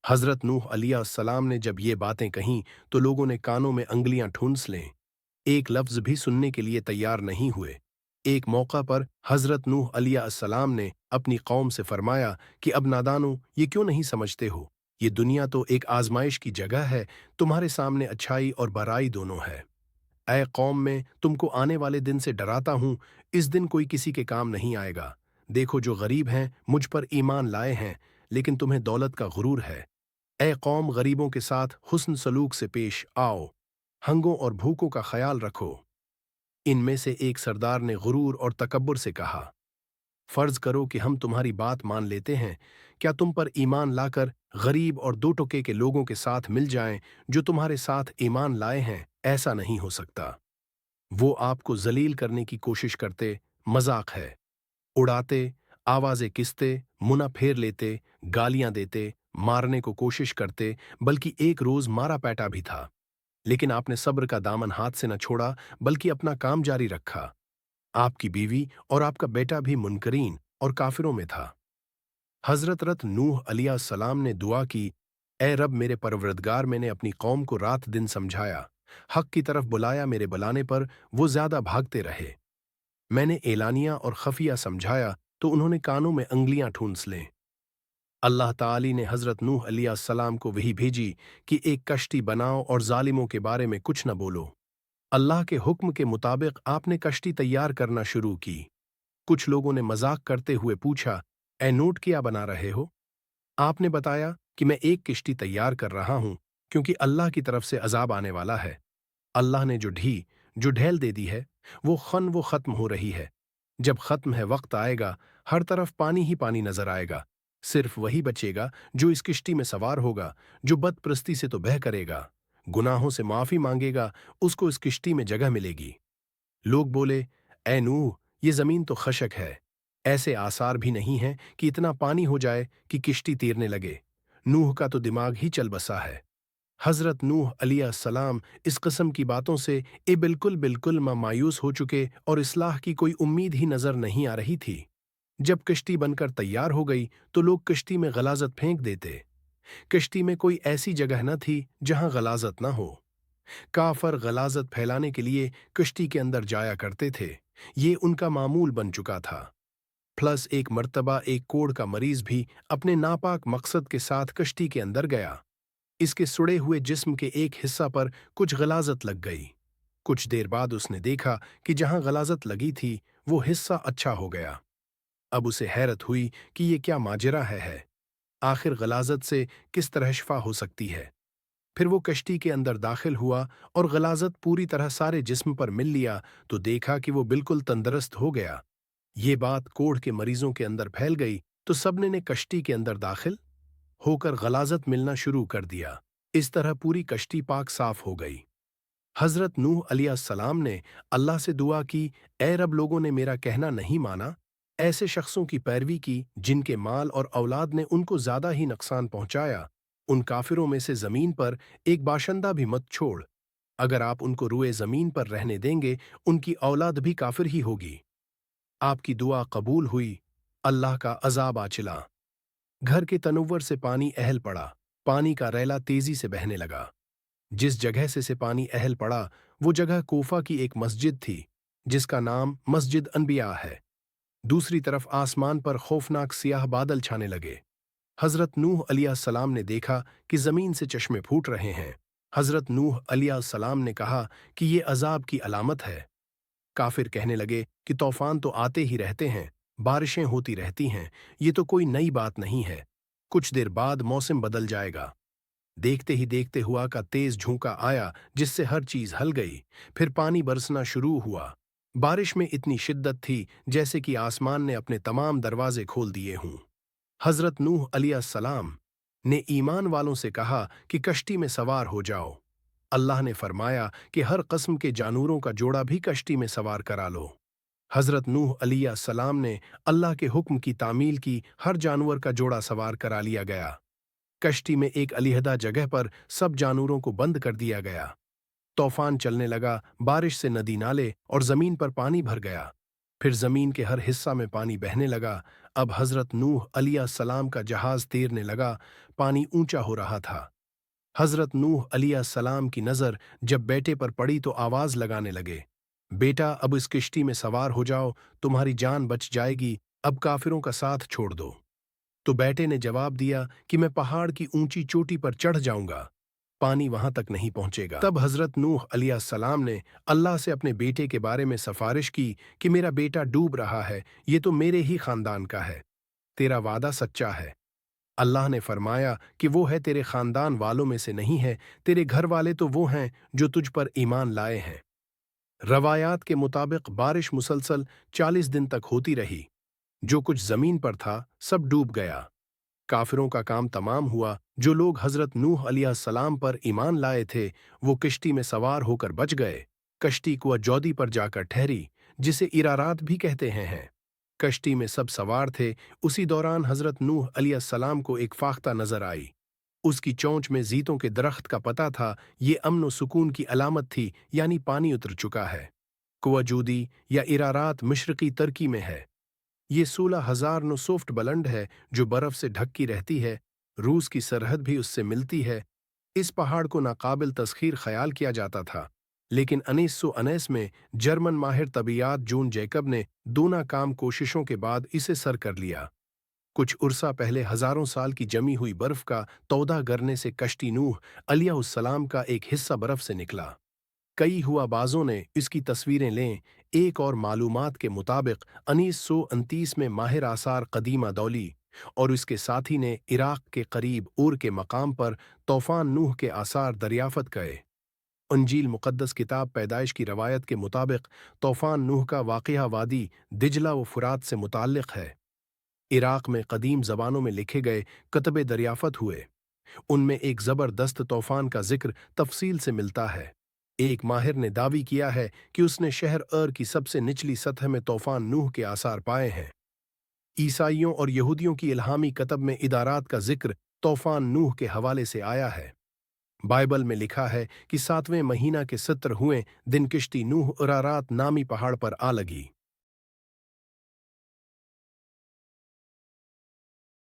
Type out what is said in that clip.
हजरत नूह अलैहिस्सलाम ने जब ये बातें कहीं तो लोगों ने कानों में अंगलियां ठूंस लें, एक लफ्ज भी सुनने के लिए तैयार नहीं हुए। एक मौका पर हजरत नूह अलैहिस्सलाम ने अपनी कौम से फरमाया कि अब नादानो, ये क्यों नहीं समझते हो, ये दुनिया तो एक आजमाइश की जगह है, तुम्हारे सामने अच्छाई और बुराई दोनों है। ऐ कौम, में तुमको आने वाले दिन से डराता हूं, इस दिन कोई किसी के काम नहीं आएगा। देखो, जो गरीब हैं मुझ पर ईमान लाए हैं, लेकिन तुम्हें दौलत का गुरूर है। ऐ कौम, गरीबों के साथ हुस्न सलूक से पेश आओ, हंगों और भूखों का ख्याल रखो। इनमें से एक सरदार ने गुरूर और तकब्बुर से कहा, फर्ज करो कि हम तुम्हारी बात मान लेते हैं, क्या तुम पर ईमान लाकर गरीब और दो टुके के लोगों के साथ मिल जाएं जो तुम्हारे साथ ईमान लाए हैं? ऐसा नहीं हो सकता। वो आपको जलील करने की कोशिश करते, मजाक है, उड़ाते, आवाजें किसते, मुना फेर लेते, गालियां देते, मारने को कोशिश करते, बल्कि एक रोज मारा पैटा भी था। लेकिन आपने सब्र का दामन हाथ से न छोड़ा, बल्कि अपना काम जारी रखा। आपकी बीवी और आपका बेटा भी मुनकरीन और काफिरों में था। हजरत नूह अलैहिस्सलाम ने दुआ की, ए रब मेरे परवरदगार, मैंने अपनी कौम को रात दिन समझाया, हक की तरफ बुलाया, मेरे बुलाने पर वो ज्यादा भागते रहे। मैंने एलानिया और खफिया समझाया तो उन्होंने कानों में अंगलियां ठूंस लें। अल्लाह ताली ने हजरत नूह अलैहिस्सलाम को वही भेजी कि एक कश्ती बनाओ और जालिमों के बारे में कुछ न बोलो। अल्लाह के हुक्म के मुताबिक आपने कश्ती तैयार करना शुरू की। कुछ लोगों ने मजाक करते हुए पूछा, ए नोट, क्या बना रहे हो? आपने बताया कि मैं एक किश्ती तैयार कर रहा हूं, क्योंकि अल्लाह की तरफ से अजाब आने वाला है। अल्लाह ने जो ढेल दे दी है, वो खत्म हो रही है। जब खत्म है वक्त आएगा, हर तरफ पानी ही पानी नजर आएगा। सिर्फ वही बचेगा जो इस किश्ती में सवार होगा, जो बदप्रस्ती से तो बह करेगा, गुनाहों से माफी मांगेगा, उसको इस किश्ती में जगह मिलेगी। लोग बोले, ए नूह, ये जमीन तो खशक है, ऐसे आसार भी नहीं है कि इतना पानी हो जाए कि किश्ती तैरने लगे। नूह का तो दिमाग ही चल बसा है। हजरत नूह अलैहिस्सलाम इस किस्म की बातों से बिल्कुल मायूस हो चुके और इस्लाह की कोई उम्मीद ही नजर नहीं आ रही थी। जब कश्ती बनकर तैयार हो गई तो लोग कश्ती में गलाजत फेंक देते। कश्ती में कोई ऐसी जगह न थी जहां गलाजत न हो। काफर गलाजत फैलाने के लिए कश्ती के अंदर जाया करते थे। ये उनका मामूल बन चुका था। प्लस एक मर्तबा एक कोढ़ का मरीज भी अपने नापाक मकसद के साथ कश्ती के अंदर गया। इसके सुड़े हुए जिस्म के एक हिस्सा पर कुछ गलाजत लग गई। कुछ देर बाद उसने देखा कि जहां गलाजत लगी थी वो हिस्सा अच्छा हो गया। अब उसे हैरत हुई कि ये क्या माजरा है। आखिर गलाजत से किस तरह शिफा हो सकती है? फिर वो कश्ती के अंदर दाखिल हुआ और गलाजत पूरी तरह सारे जिस्म पर मिल लिया तो देखा कि वो बिल्कुल तंदुरुस्त हो गया। ये बात कोढ़ के मरीजों के अंदर फैल गई तो सबने ने कश्ती के अंदर दाखिल होकर गलाजत मिलना शुरू कर दिया। इस तरह पूरी कश्ती पाक साफ हो गई। हजरत नूह अलैहिस्सलाम ने अल्लाह से दुआ की, ए रब, लोगों ने मेरा कहना नहीं माना, ऐसे शख्सों की पैरवी की जिनके माल और औलाद ने उनको ज्यादा ही नुकसान पहुंचाया। उन काफिरों में से जमीन पर एक बाशिंदा भी मत छोड़। अगर आप उनको रुए जमीन पर रहने देंगे, उनकी औलाद भी काफिर ही होगी। आपकी दुआ कबूल हुई। अल्लाह का अजाब आ चिला। घर के तनुव्वर से पानी अहल पड़ा। पानी का रैला तेजी से बहने लगा। जिस जगह से पानी अहल पड़ा वो जगह कोफा की एक मस्जिद थी, जिसका नाम मस्जिद अनबिया है। दूसरी तरफ आसमान पर खौफनाक सियाह बादल छाने लगे। हजरत नूह अलैहिस्सलाम ने देखा कि जमीन से चश्मे फूट रहे हैं। हजरत नूह अलैहिस्सलाम ने कहा कि ये अजाब की अलामत है। काफिर कहने लगे कि तूफान तो आते ही रहते हैं, बारिशें होती रहती हैं, ये तो कोई नई बात नहीं है। कुछ देर बाद मौसम बदल जाएगा। देखते ही देखते हुआ का तेज झोंका आया जिससे हर चीज हल गई। फिर पानी बरसना शुरू हुआ। बारिश में इतनी शिद्दत थी जैसे कि आसमान ने अपने तमाम दरवाजे खोल दिए हों। हजरत नूह अलैहिस्सलाम ने ईमान वालों से कहा कि कश्ती में सवार हो जाओ। अल्लाह ने फरमाया कि हर कस्म के जानवरों का जोड़ा भी कश्ती में सवार करा लो। हजरत नूह अलैहिस्सलाम ने अल्लाह के हुक्म की तामील की, हर जानवर का जोड़ा सवार करा लिया गया। कश्ती में एक अलहदा जगह पर सब जानवरों को बंद कर दिया गया। तूफान चलने लगा, बारिश से नदी नाले और जमीन पर पानी भर गया। फिर जमीन के हर हिस्सा में पानी बहने लगा। अब हजरत नूह अलैहिस्सलाम का जहाज तैरने लगा, पानी ऊंचा हो रहा था। हजरत नूह अलैहिस्सलाम की नजर जब बेटे पर पड़ी तो आवाज लगाने लगे, बेटा अब इस किश्ती में सवार हो जाओ, तुम्हारी जान बच जाएगी, अब काफिरों का साथ छोड़ दो। तो बेटे ने जवाब दिया कि मैं पहाड़ की ऊंची चोटी पर चढ़ जाऊंगा, पानी वहां तक नहीं पहुंचेगा। तब हजरत नूह अलैहिस्सलाम ने अल्लाह से अपने बेटे के बारे में सिफारिश की कि मेरा बेटा डूब रहा है, ये तो मेरे ही खानदान का है, तेरा वादा सच्चा है। अल्लाह ने फरमाया कि वो है तेरे खानदान वालों में से नहीं है, तेरे घर वाले तो वो हैं जो तुझ पर ईमान लाए हैं। रवायात के मुताबिक बारिश मुसलसल 40 दिन तक होती रही। जो कुछ जमीन पर था सब डूब गया। काफिरों का काम तमाम हुआ। जो लोग हजरत नूह अलैहिस्सलाम पर ईमान लाए थे वो किश्ती में सवार होकर बच गए। कश्ती कुआ जौदी पर जाकर ठहरी, जिसे इरारात भी कहते हैं। कश्ती में सब सवार थे। उसी दौरान हजरत नूह अलैहिस्सलाम को एक फाख्ता नजर आई। उसकी चोंच में जीतों के दरख्त का पता था। ये अमन व सुकून की अलामत थी, यानी पानी उतर चुका है। कुआ जूदी या इरारात मशरकी तुर्की में है। ये 16,900 फुट बुलंद है, जो बर्फ से ढकी रहती है। रूस की सरहद भी उससे मिलती है। इस पहाड़ को नाकाबिल तस्खीर ख्याल किया जाता था, लेकिन 1919 में जर्मन माहिर तबीयात जून जैकब ने दूना काम कोशिशों के बाद इसे सर कर लिया। कुछ उरसा पहले हजारों साल की जमी हुई बर्फ का तौदा गिरने से कश्ती नूह अलैहिस्सलाम का एक हिस्सा बर्फ से निकला। कई हुआबाजों ने इसकी तस्वीरें लें। एक और मालूमात के मुताबिक 1929 में माहिर आसार कदीमा दौली और इसके साथी ने इराक के करीब उर के मकाम पर तूफान नूह के आसार दरियाफत गए। अंजील मुक़द्दस किताब पैदाइश की रवायत के मुताबिक तूफान नूह का वाक़या वादी दिजला व फुरात से मुताल्लिक़ है। इराक में कदीम ज़बानों में लिखे गए कतबे दरियाफत हुए। उनमें एक ज़बरदस्त तूफान का जिक्र तफसील से मिलता है। एक माहिर ने दावी किया है कि उसने शहर अर की सबसे निचली सतह में तूफान नूह के आसार पाए हैं। ईसाइयों और यहूदियों की इल्हामी कतब में इदारात का जिक्र तूफान नूह के हवाले से आया है। बाइबल में लिखा है कि 7वें महीना के 17वें दिन किश्ती नूह अरारात नामी पहाड़ पर आ लगी।